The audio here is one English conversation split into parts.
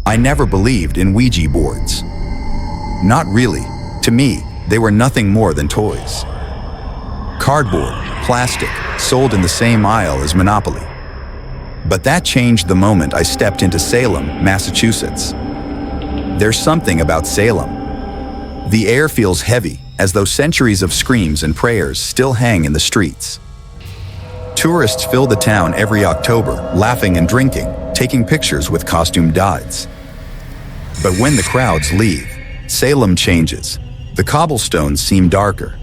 I never believed in Ouija boards. Not really. To me, they were nothing more than toys. Cardboard, plastic, sold in the same aisle as Monopoly. But that changed the moment I stepped into Salem, Massachusetts. There's something about Salem. The air feels heavy, as though centuries of screams and prayers still hang in the streets. Tourists fill the town every October, laughing and drinking, taking pictures with costumed guides. But when the crowds leave, Salem changes. The cobblestones seem darker.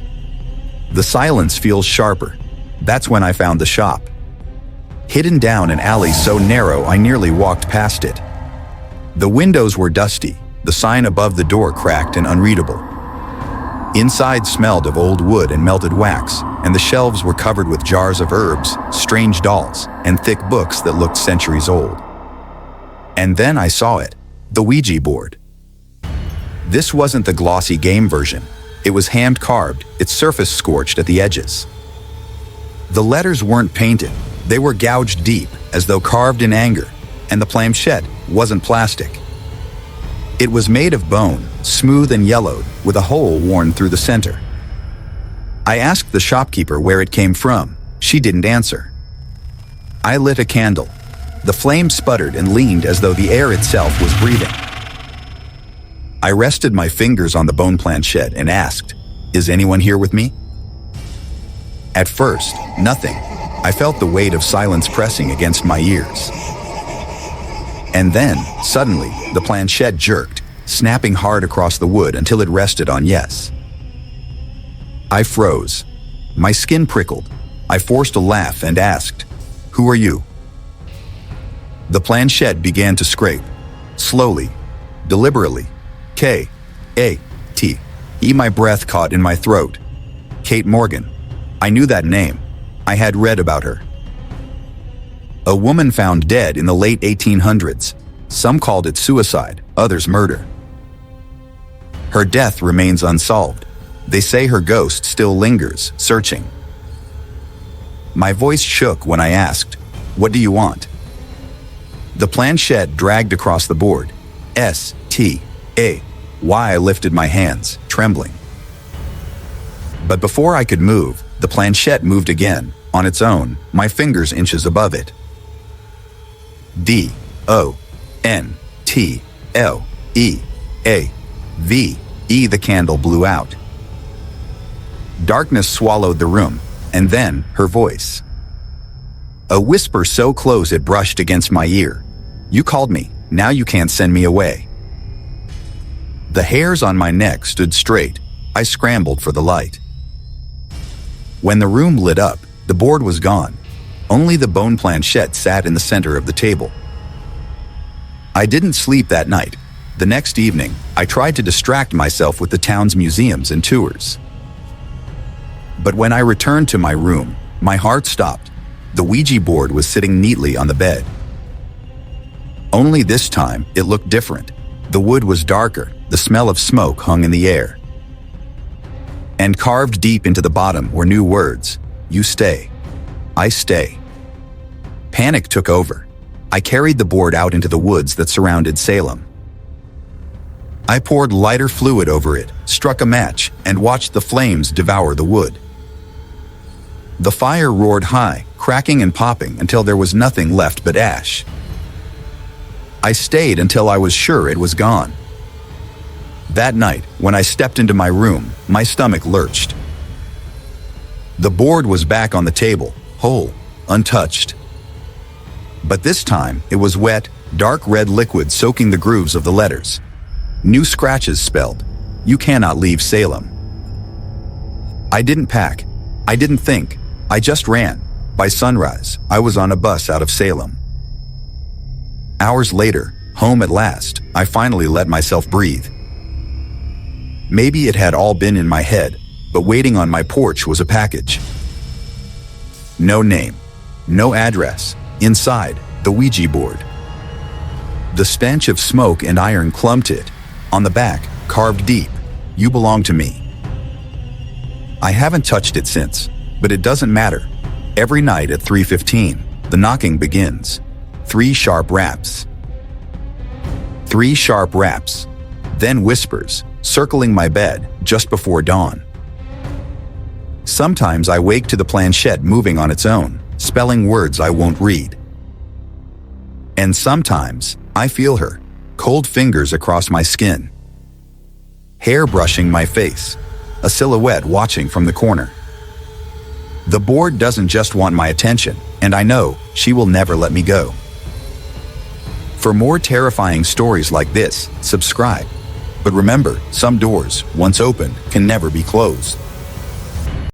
The silence feels sharper. That's when I found the shop. Hidden down an alley so narrow I nearly walked past it. The windows were dusty, the sign above the door cracked and unreadable. Inside smelled of old wood and melted wax, and the shelves were covered with jars of herbs, strange dolls, and thick books that looked centuries old. And then I saw it, the Ouija board. This wasn't the glossy game version. It was hand-carved, its surface scorched at the edges. The letters weren't painted. They were gouged deep, as though carved in anger, and the planchette wasn't plastic. It was made of bone, smooth and yellowed, with a hole worn through the center. I asked the shopkeeper where it came from. She didn't answer. I lit a candle. The flame sputtered and leaned as though the air itself was breathing. I rested my fingers on the bone planchette and asked, "Is anyone here with me?" At first, nothing. I felt the weight of silence pressing against my ears. And then, suddenly, the planchette jerked, snapping hard across the wood until it rested on yes. I froze. My skin prickled. I forced a laugh and asked, "Who are you?" The planchette began to scrape, slowly, deliberately. K-A-T-E. My breath caught in my throat. Kate Morgan. I knew that name. I had read about her. A woman found dead in the late 1800s. Some called it suicide, others murder. Her death remains unsolved. They say her ghost still lingers, searching. My voice shook when I asked, "What do you want?" The planchette dragged across the board. S-T-A. Why I lifted my hands, trembling. But before I could move, the planchette moved again, on its own, my fingers inches above it. D-O-N-T-L-E-A-V-E. The candle blew out. Darkness swallowed the room, and then her voice. A whisper so close it brushed against my ear. "You called me, now you can't send me away." The hairs on my neck stood straight. I scrambled for the light. When the room lit up, the board was gone. Only the bone planchette sat in the center of the table. I didn't sleep that night. The next evening, I tried to distract myself with the town's museums and tours. But when I returned to my room, my heart stopped. The Ouija board was sitting neatly on the bed. Only this time, it looked different. The wood was darker, the smell of smoke hung in the air. And carved deep into the bottom were new words. "You stay. I stay." Panic took over. I carried the board out into the woods that surrounded Salem. I poured lighter fluid over it, struck a match, and watched the flames devour the wood. The fire roared high, cracking and popping until there was nothing left but ash. I stayed until I was sure it was gone. That night, when I stepped into my room, my stomach lurched. The board was back on the table, whole, untouched. But this time, it was wet, dark red liquid soaking the grooves of the letters. New scratches spelled, "You cannot leave Salem." I didn't pack. I didn't think. I just ran. By sunrise, I was on a bus out of Salem. Hours later, home at last, I finally let myself breathe. Maybe it had all been in my head, but waiting on my porch was a package. No name, no address. Inside, the Ouija board. The stench of smoke and iron clung to it. On the back, carved deep, "You belong to me." I haven't touched it since, but it doesn't matter. Every night at 3:15, the knocking begins. 3 sharp raps. 3 sharp raps, then whispers, circling my bed just before dawn. Sometimes I wake to the planchette moving on its own, spelling words I won't read. And sometimes I feel her, cold fingers across my skin, hair brushing my face, a silhouette watching from the corner. The board doesn't just want my attention, and I know she will never let me go. For more terrifying stories like this, subscribe. But remember, some doors, once opened, can never be closed.